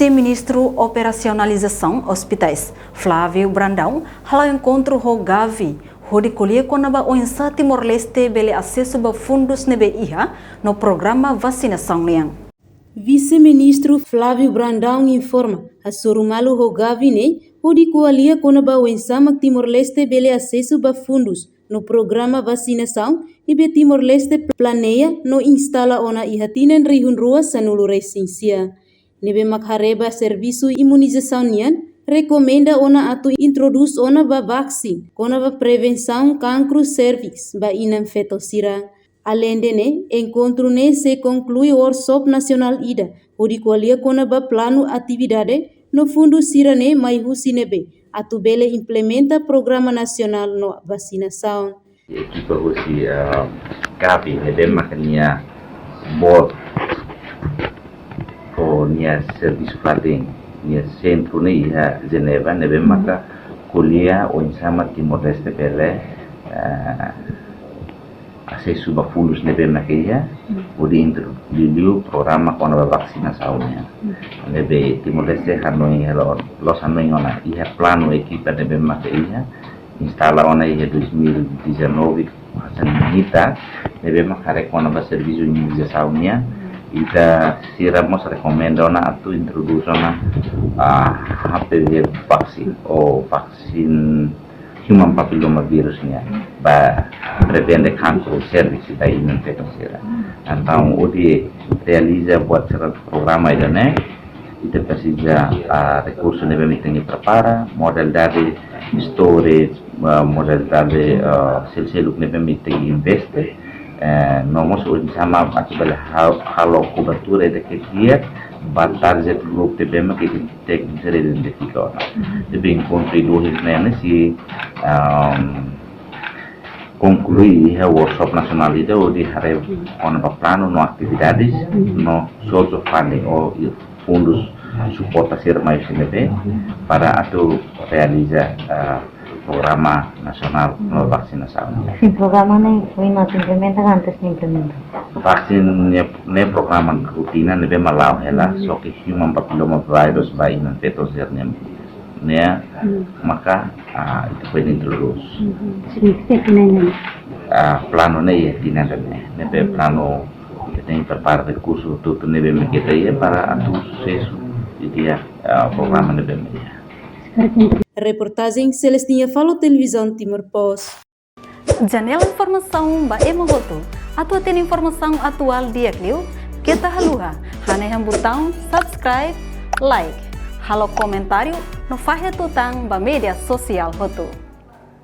Vice-Ministro Operacionalização Hospitais, Flávio Brandão, hala encontro ho Gavi, onde colher conaba o insa Timor-Leste bele acesso a fundos nebe iha no programa vacinação liang. Vice-Ministro Flávio Brandão informa a Sorumalu ho Gavi ne, onde coalia conaba o insa Timor-Leste bele acesso a fundos no programa vacinação e be Timor-Leste planeia no instala ona iha tinen rihun rua sanulu resinsia. Nebe makhareba serviço imunização nian, recomenda ona atu introduz ona ba vaksin, kona ba prevenção cancro cervix, ba inam fetosira. Além de ne, encontro ne se conclui o workshop nacional ida, onde qualia kona ba plano atividade no fundo sira ne mai husi nebe, atu bele implementa programa nacional no vacinação. Equipa husi Gavi nebe makania board o nia serviço planting nia centro ne iha Geneva nebe maka kuliah o insama Timor-Leste bele acesso a fundos nebe makia udi introduziu programa kona vacinação nebe Timor-Leste hanoi los hanoi ona iha plano equipa nebe makia instala ona iha 2019 hasanita nebe makare kona ba serviço imunização ita siramos recomenda ona atu introduz ona HPV vaksin o vaksin human papilloma virusnya ba prevende cancro cervix da imun fetosira. Então odi realiza buat programa ida ne ita precisa recurso nebe miteni prepara model dari storage model dari sel-seluk nebe miteni investe nomos sama akibat halo cobertura de que dia target group de bema que tem que ser identificado de bem contribuir nele se concluir o workshop nacional ide onde haré on plano no atividades no source of funding ou fundos suporta ser mais CNP para atu realizar programa nacional no vacinação. Sim, programa nem foi não implementa antes de implementar. Vaksin ne programa rutina nebe malau hela so que human papilloma virus by inan fetosir ne maka itu pwede introduz. Plano ne ya tinan nebe plano tem prepara recurso tudo nebe mekita ya para atu sucesso dia programa nebe media. Reportagem Celestinha Falo Televisão Timor Post. Janela informação ba emogoto. Atu tem informação atual dia kliu. Kita haluha. Haneham botão subscribe, like. Halo comentário no faixa tutang ba media sosial hotu.